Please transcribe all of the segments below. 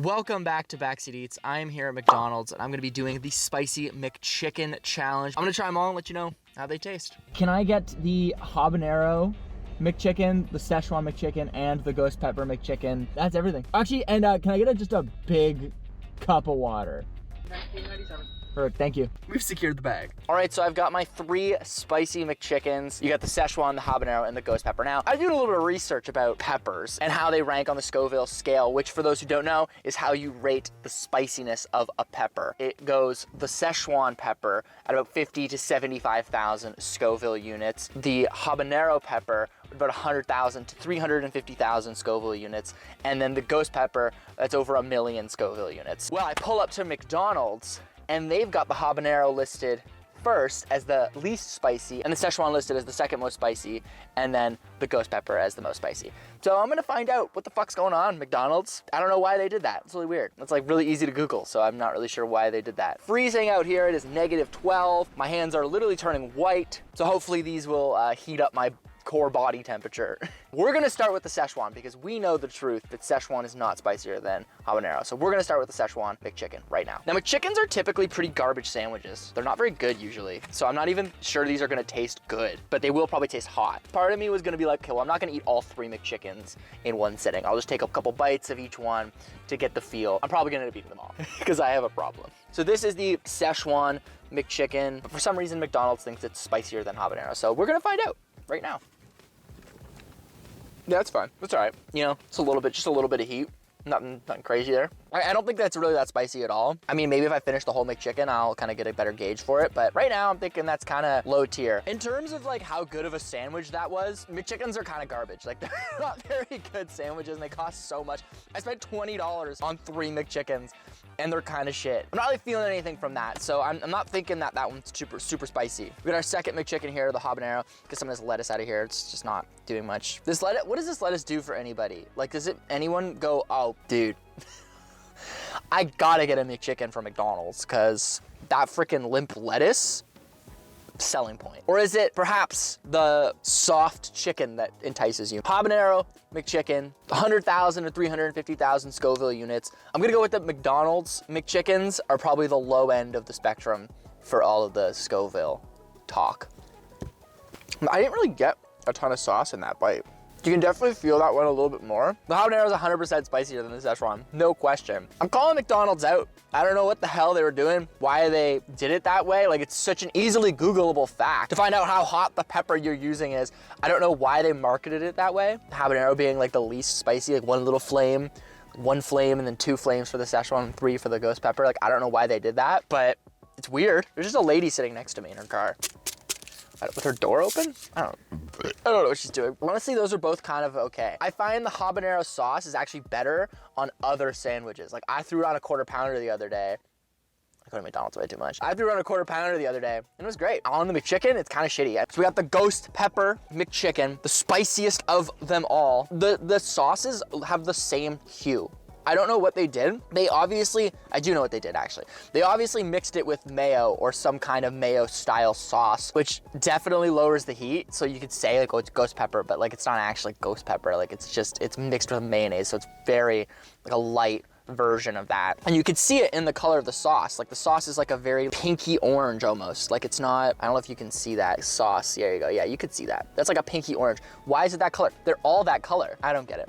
Welcome back to Backseat Eats. I am here at McDonald's and I'm gonna be doing the Spicy McChicken challenge. I'm gonna try them all and let you know how they taste. Can I get the Habanero Mcchicken, the Szechuan Mcchicken, and the Ghost Pepper Mcchicken? That's everything. Actually, and can I get just a big cup of water? $19.97. Perfect, thank you. We've secured the bag. All right, so I've got my 3 spicy McChickens. You got the Szechuan, the Habanero, and the Ghost Pepper. Now, I did a little bit of research about peppers and how they rank on the Scoville scale, which for those who don't know, is how you rate the spiciness of a pepper. It goes the Szechuan pepper at about 50 to 75,000 Scoville units. The Habanero pepper, about 100,000 to 350,000 Scoville units. And then the Ghost Pepper, that's over 1 million Scoville units. Well, I pull up to McDonald's, and they've got the Habanero listed first as the least spicy, and the Szechuan listed as the second most spicy, and then the Ghost Pepper as the most spicy. So I'm gonna find out what the fuck's going on, McDonald's. I don't know why they did that. It's really weird. It's like really easy to Google, so I'm not really sure why they did that. Freezing out here, it is -12. My hands are literally turning white, so hopefully these will heat up my core body temperature. We're gonna start with the Szechuan because we know the truth that Szechuan is not spicier than Habanero. So we're gonna start with the Szechuan McChicken right now. Now McChickens are typically pretty garbage sandwiches. They're not very good usually. So I'm not even sure these are gonna taste good, but they will probably taste hot. Part of me was gonna be like, okay, well, I'm not gonna eat all 3 McChickens in one sitting. I'll just take a couple bites of each one to get the feel. I'm probably gonna end up eating them all because I have a problem. So this is the Szechuan McChicken, but for some reason McDonald's thinks it's spicier than Habanero. So we're gonna find out right now. Yeah, that's fine. That's all right. You know, it's just a little bit of heat. Nothing crazy there. I don't think that's really that spicy at all. I mean, maybe if I finish the whole McChicken, I'll kind of get a better gauge for it. But right now, I'm thinking that's kind of low tier. In terms of like how good of a sandwich that was, McChickens are kind of garbage. Like they're not very good sandwiches and they cost so much. I spent $20 on 3 McChickens and they're kind of shit. I'm not really feeling anything from that. So I'm not thinking that one's super spicy. We got our second McChicken here, the Habanero. Get some of this lettuce out of here. It's just not doing much. This lettuce, what does this lettuce do for anybody? Like, does anyone go, oh, dude, I gotta get a McChicken from McDonald's because that freaking limp lettuce, selling point. Or is it perhaps the soft chicken that entices you? Habanero McChicken, 100,000 to 350,000 Scoville units. I'm gonna go with the McDonald's McChickens are probably the low end of the spectrum for all of the Scoville talk. I didn't really get a ton of sauce in that bite. You can definitely feel that one a little bit more. The Habanero is 100% spicier than the Szechuan, no question. I'm calling McDonald's out. I don't know what the hell they were doing, why they did it that way. Like, it's such an easily Googleable fact to find out how hot the pepper you're using is. I don't know why they marketed it that way. The Habanero being like the least spicy, like one little flame, 1 flame, and then 2 flames for the Szechuan, and 3 for the Ghost Pepper. Like, I don't know why they did that, but it's weird. There's just a lady sitting next to me in her car. With her door open? I don't know what she's doing. Honestly, those are both kind of okay. I find the Habanero sauce is actually better on other sandwiches. Like, I threw on a quarter pounder the other day. I go to McDonald's way too much. I threw on a quarter pounder the other day, and it was great. On the McChicken, it's kind of shitty. So we got the Ghost Pepper McChicken, the spiciest of them all. The sauces have the same hue. I don't know what they did. I do know what they did actually. They obviously mixed it with mayo or some kind of mayo style sauce, which definitely lowers the heat. So you could say like, oh, it's Ghost Pepper, but like it's not actually Ghost Pepper. Like it's mixed with mayonnaise. So it's very like a light version of that. And you could see it in the color of the sauce. Like the sauce is like a very pinky orange almost. Like it's not, I don't know if you can see that sauce. There you go. Yeah, you could see that. That's like a pinky orange. Why is it that color? They're all that color. I don't get it.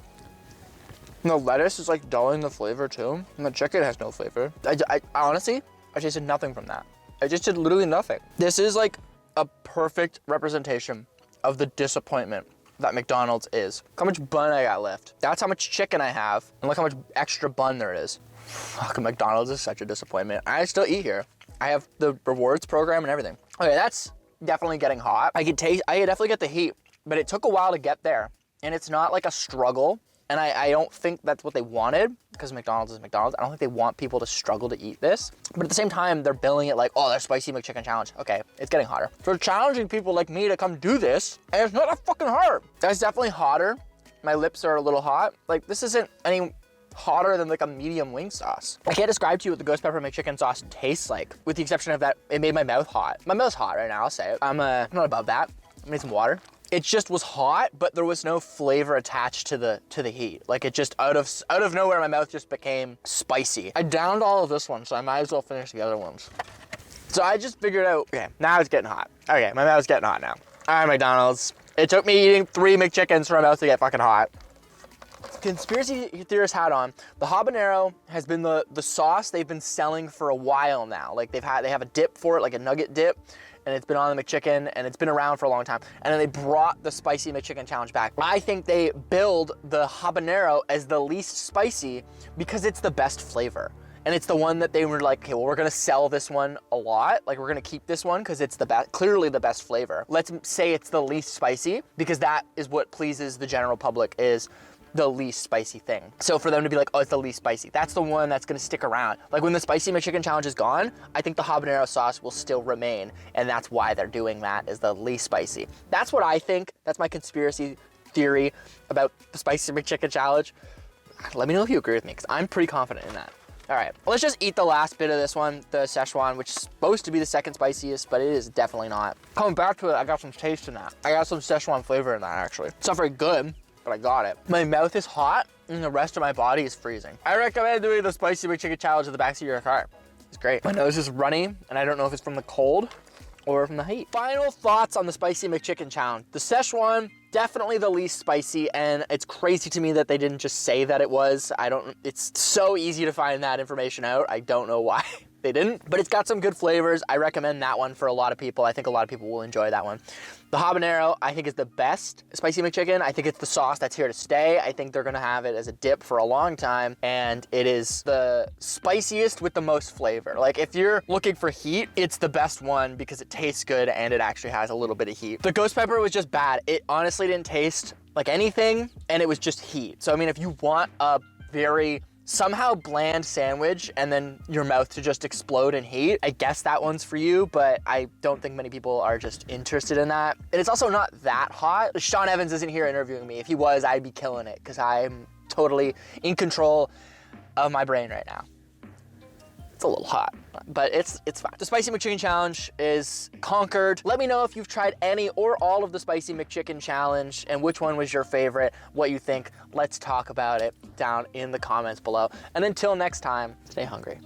And the lettuce is like dulling the flavor too. And the chicken has no flavor. I honestly, I tasted nothing from that. I tasted literally nothing. This is like a perfect representation of the disappointment that McDonald's is. Look how much bun I got left. That's how much chicken I have. And look how much extra bun there is. Fuck, McDonald's is such a disappointment. I still eat here. I have the rewards program and everything. Okay, that's definitely getting hot. I could definitely get the heat, but it took a while to get there. And it's not like a struggle. And I don't think that's what they wanted because McDonald's is McDonald's. I don't think they want people to struggle to eat this. But at the same time, they're billing it like, oh, they're spicy McChicken challenge. Okay, it's getting hotter. So they're challenging people like me to come do this, and it's not that fucking hard. That's definitely hotter. My lips are a little hot. Like, this isn't any hotter than like a medium wing sauce. I can't describe to you what the Ghost Pepper McChicken sauce tastes like, with the exception of that it made my mouth hot. My mouth's hot right now, I'll say it. I'm not above that. I need some water. it just was hot, but there was no flavor attached to the heat. Like it just out of nowhere, my mouth just became spicy. I downed all of this one, so I might as well finish the other ones. So I just figured out, okay, now it's getting hot. Okay, my mouth's getting hot now. All right, McDonald's. It took me eating 3 McChickens for my mouth to get fucking hot. Conspiracy theorist hat on. The habanero has been the sauce they've been selling for a while now. Like they have a dip for it, like a nugget dip, and it's been on the McChicken, and it's been around for a long time. And then they brought the spicy McChicken challenge back. I think they build the habanero as the least spicy because it's the best flavor. And it's the one that they were like, okay, well, we're gonna sell this one a lot. Like we're gonna keep this one because it's the best, clearly the best flavor. Let's say it's the least spicy because that is what pleases the general public, is the least spicy thing. So for them to be like, oh, it's the least spicy, that's the one that's gonna stick around. Like when the spicy McChicken challenge is gone, I think the habanero sauce will still remain, and that's why they're doing that, is the least spicy. That's what I think. That's my conspiracy theory about the spicy McChicken challenge. Let me know if you agree with me, because I'm pretty confident in that. All right, let's just eat the last bit of this one, the Szechuan, which is supposed to be the second spiciest, but it is definitely not. Coming back to it, I got some taste in that. I got some Szechuan flavor in that, actually. It's not very good, but I got it. My mouth is hot, and the rest of my body is freezing. I recommend doing the spicy McChicken challenge in the backseat of your car. It's great. My nose is runny, and I don't know if it's from the cold or from the heat. Final thoughts on the spicy McChicken challenge. The Szechuan, definitely the least spicy, and it's crazy to me that they didn't just say that it was. It's so easy to find that information out. I don't know why they didn't, but it's got some good flavors. I recommend that one for a lot of people. I think a lot of people will enjoy that one. The habanero, I think, is the best spicy McChicken. I think it's the sauce that's here to stay. I think they're gonna have it as a dip for a long time, and it is the spiciest with the most flavor. Like if you're looking for heat, it's the best one because it tastes good and it actually has a little bit of heat. The ghost pepper was just bad. It honestly didn't taste like anything, and it was just heat. So I mean, if you want a very somehow bland sandwich and then your mouth to just explode in heat, I guess that one's for you, but I don't think many people are just interested in that. And it's also not that hot. Sean Evans isn't here interviewing me. If he was, I'd be killing it because I'm totally in control of my brain right now. It's a little hot, but it's fine. The Spicy McChicken Challenge is conquered. Let me know if you've tried any or all of the Spicy McChicken Challenge and which one was your favorite, what you think. Let's talk about it down in the comments below. And until next time, stay hungry.